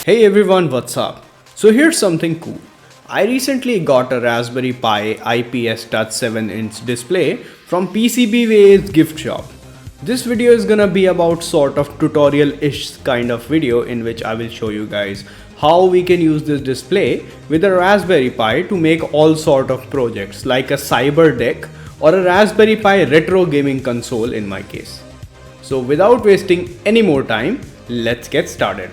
Hey everyone, what's up? So here's something cool. I recently got a Raspberry Pi IPS Touch 7-inch display from PCBWay's gift shop. This video is gonna be about sort of tutorial-ish kind of video in which I will show you guys how we can use this display with a Raspberry Pi to make all sort of projects like a cyber deck or a Raspberry Pi retro gaming console in my case. So without wasting any more time, let's get started.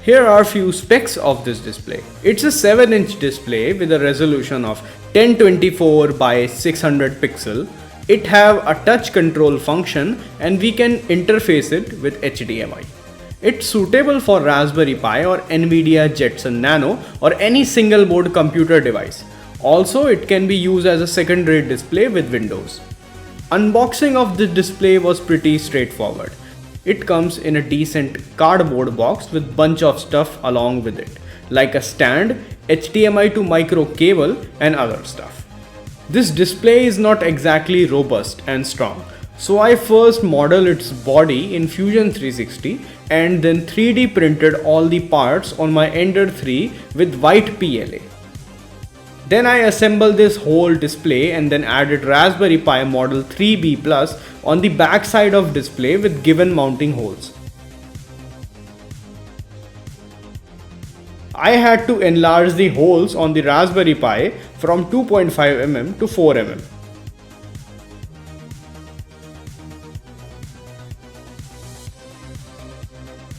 Here are few specs of this display. It's a 7-inch display with a resolution of 1024 by 600 pixel. It have a touch control function and we can interface it with HDMI. It's suitable for Raspberry Pi or Nvidia Jetson Nano or any single board computer device. Also, it can be used as a secondary display with Windows. Unboxing of the display was pretty straightforward. It comes in a decent cardboard box with bunch of stuff along with it, like a stand, HDMI to micro cable and other stuff. This display is not exactly robust and strong, so I first modeled its body in Fusion 360 and then 3D printed all the parts on my Ender 3 with white PLA. Then I assembled this whole display and then added Raspberry Pi Model 3B Plus on the back side of display with given mounting holes. I had to enlarge the holes on the Raspberry Pi from 2.5 mm to 4 mm.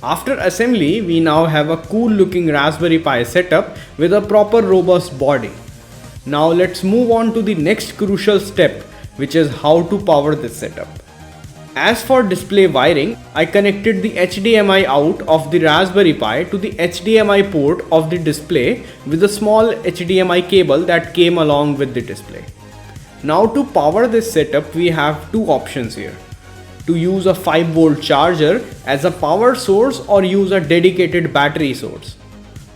After assembly, we now have a cool looking Raspberry Pi setup with a proper robust body. Now let's move on to the next crucial step, which is how to power this setup. As for display wiring, I connected the HDMI out of the Raspberry Pi to the HDMI port of the display with a small HDMI cable that came along with the display. Now to power this setup, we have two options here. To use a 5V charger as a power source or use a dedicated battery source.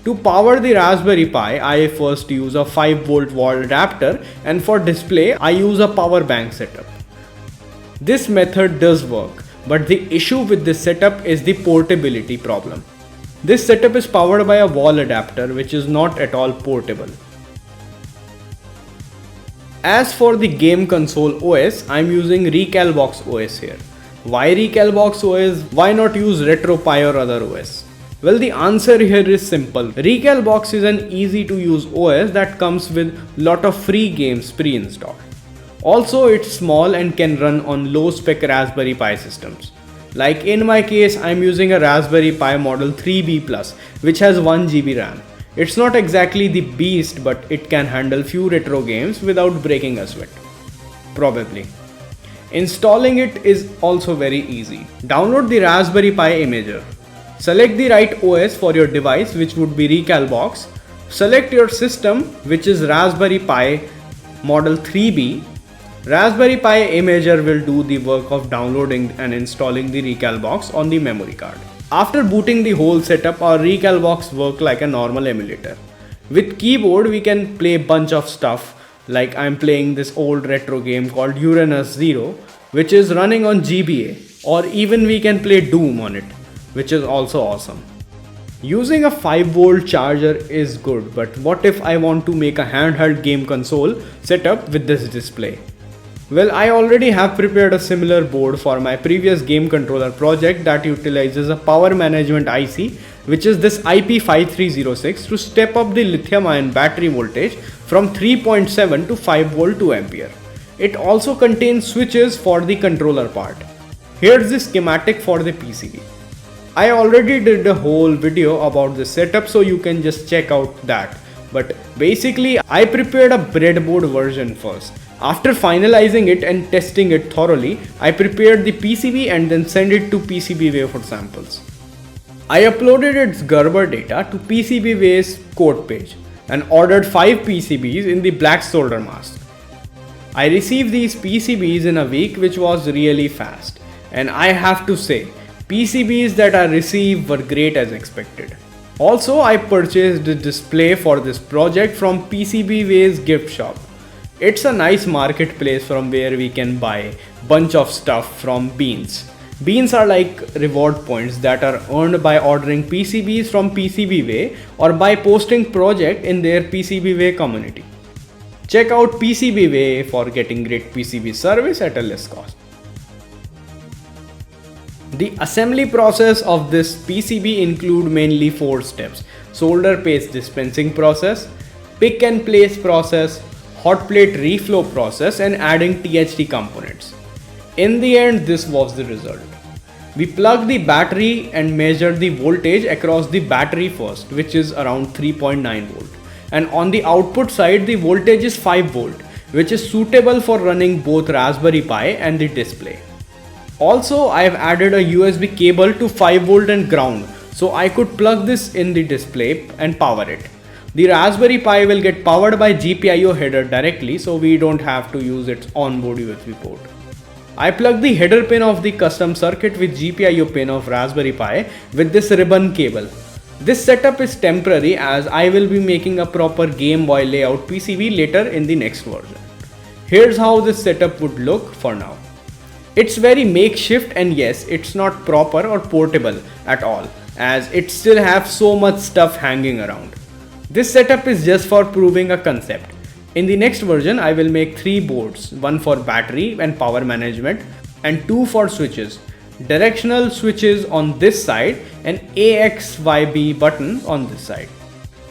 To power the Raspberry Pi, I first use a 5V wall adapter, and for display, I use a power bank setup. This method does work, but the issue with this setup is the portability problem. This setup is powered by a wall adapter, which is not at all portable. As for the game console OS, I am using Recalbox OS here. Why Recalbox OS? Why not use RetroPie or other OS? Well, the answer here is simple. Recalbox is an easy to use OS that comes with lot of free games pre-installed. Also, it's small and can run on low spec Raspberry Pi systems. Like in my case, I'm using a Raspberry Pi Model 3B Plus, which has 1GB RAM. It's not exactly the beast, but it can handle few retro games without breaking a sweat. Probably. Installing it is also very easy. Download the Raspberry Pi Imager. Select the right OS for your device, which would be Recalbox. Select your system, which is Raspberry Pi Model 3B. Raspberry Pi Imager will do the work of downloading and installing the Recalbox on the memory card. After booting the whole setup, our Recalbox works like a normal emulator. With keyboard, we can play bunch of stuff, like I'm playing this old retro game called Uranus 0, which is running on GBA, or even we can play Doom on it, which is also awesome. Using a 5V charger is good, but what if I want to make a handheld game console setup with this display? Well, I already have prepared a similar board for my previous game controller project that utilizes a power management IC, which is this IP5306, to step up the lithium ion battery voltage from 3.7 to 5V 2A. It also contains switches for the controller part. Here's the schematic for the PCB. I already did a whole video about this setup, so you can just check out that. But basically, I prepared a breadboard version first. After finalizing it and testing it thoroughly, I prepared the PCB and then sent it to PCBWay for samples. I uploaded its Gerber data to PCBWay's code page and ordered 5 PCBs in the black solder mask. I received these PCBs in a week, which was really fast. And I have to say, PCBs that I received were great as expected. Also, I purchased the display for this project from PCBWay's gift shop. It's a nice marketplace from where we can buy bunch of stuff from beans. Beans are like reward points that are earned by ordering PCBs from PCBWay or by posting project in their PCBWay community. Check out PCBWay for getting great PCB service at a less cost. The assembly process of this PCB include mainly 4 steps: solder paste dispensing process, pick and place process, hot plate reflow process, and adding THT components. In the end, this was the result. We plug the battery and measure the voltage across the battery first, which is around 3.9 volt. And on the output side, the voltage is 5 volt, which is suitable for running both Raspberry Pi and the display. Also, I have added a USB cable to 5 volt and ground, so I could plug this in the display and power it. The Raspberry Pi will get powered by GPIO header directly, so we don't have to use its onboard USB port. I plugged the header pin of the custom circuit with GPIO pin of Raspberry Pi with this ribbon cable. This setup is temporary as I will be making a proper Game Boy layout PCB later in the next version. Here's how this setup would look for now. It's very makeshift, and yes, it's not proper or portable at all as it still have so much stuff hanging around. This setup is just for proving a concept. In the next version, I will make 3 boards, one for battery and power management and 2 for switches. Directional switches on this side and AXYB button on this side.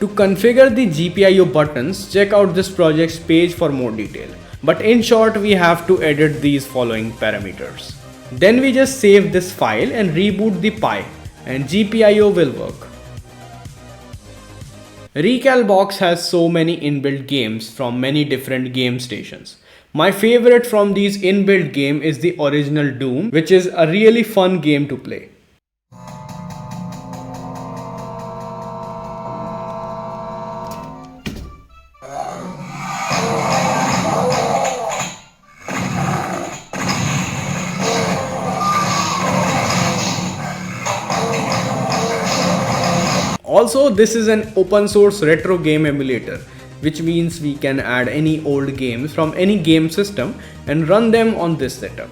To configure the GPIO buttons, check out this project's page for more detail. But in short, we have to edit these following parameters. Then we just save this file and reboot the Pi and GPIO will work. Recalbox has so many inbuilt games from many different game stations. My favorite from these inbuilt game is the original Doom, which is a really fun game to play. Also, this is an open source retro game emulator, which means we can add any old games from any game system and run them on this setup.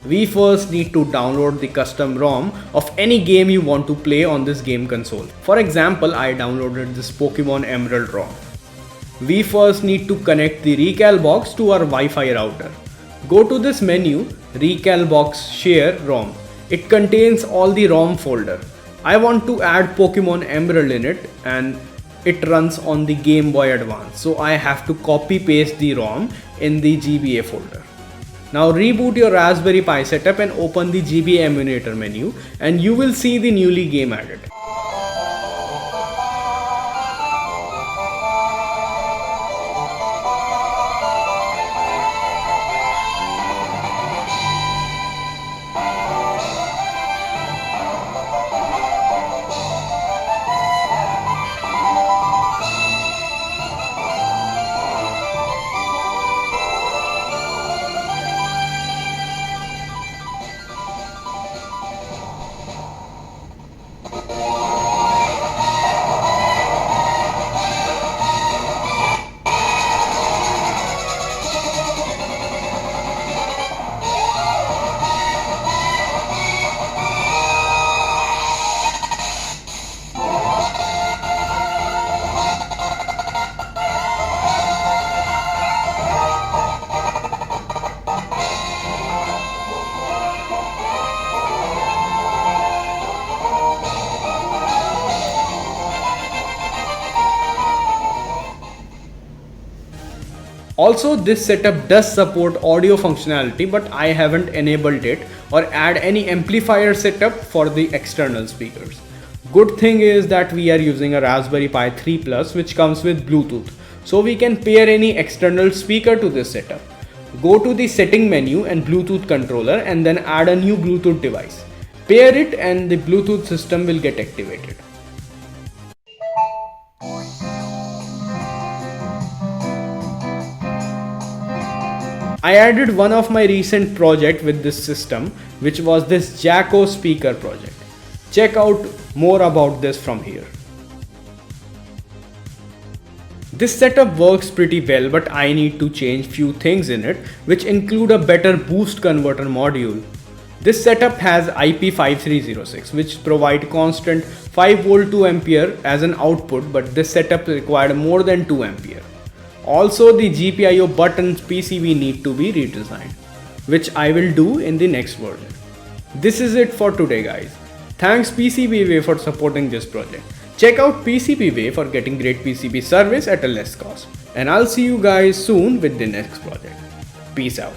We first need to download the custom ROM of any game you want to play on this game console. For example, I downloaded this Pokemon Emerald ROM. We first need to connect the Recalbox to our Wi-Fi router. Go to this menu, Recalbox Share ROM. It contains all the ROM folder. I want to add Pokemon Emerald in it and it runs on the Game Boy Advance, so I have to copy paste the ROM in the GBA folder. Now reboot your Raspberry Pi setup and open the GBA emulator menu and you will see the newly game added. Also, this setup does support audio functionality, but I haven't enabled it or add any amplifier setup for the external speakers. Good thing is that we are using a Raspberry Pi 3 Plus which comes with Bluetooth, so we can pair any external speaker to this setup. Go to the setting menu and Bluetooth controller and then add a new Bluetooth device. Pair it and the Bluetooth system will get activated. I added one of my recent project with this system, which was this Jacko speaker project. Check out more about this from here. This setup works pretty well, but I need to change few things in it, which include a better boost converter module. This setup has IP5306, which provide constant 5 volt 2 ampere as an output, but this setup required more than 2 ampere. Also, the GPIO buttons PCB need to be redesigned, which I will do in the next version. This is it for today, guys. Thanks PCBWay for supporting this project. Check out PCBWay for getting great PCB service at a less cost. And I'll see you guys soon with the next project. Peace out.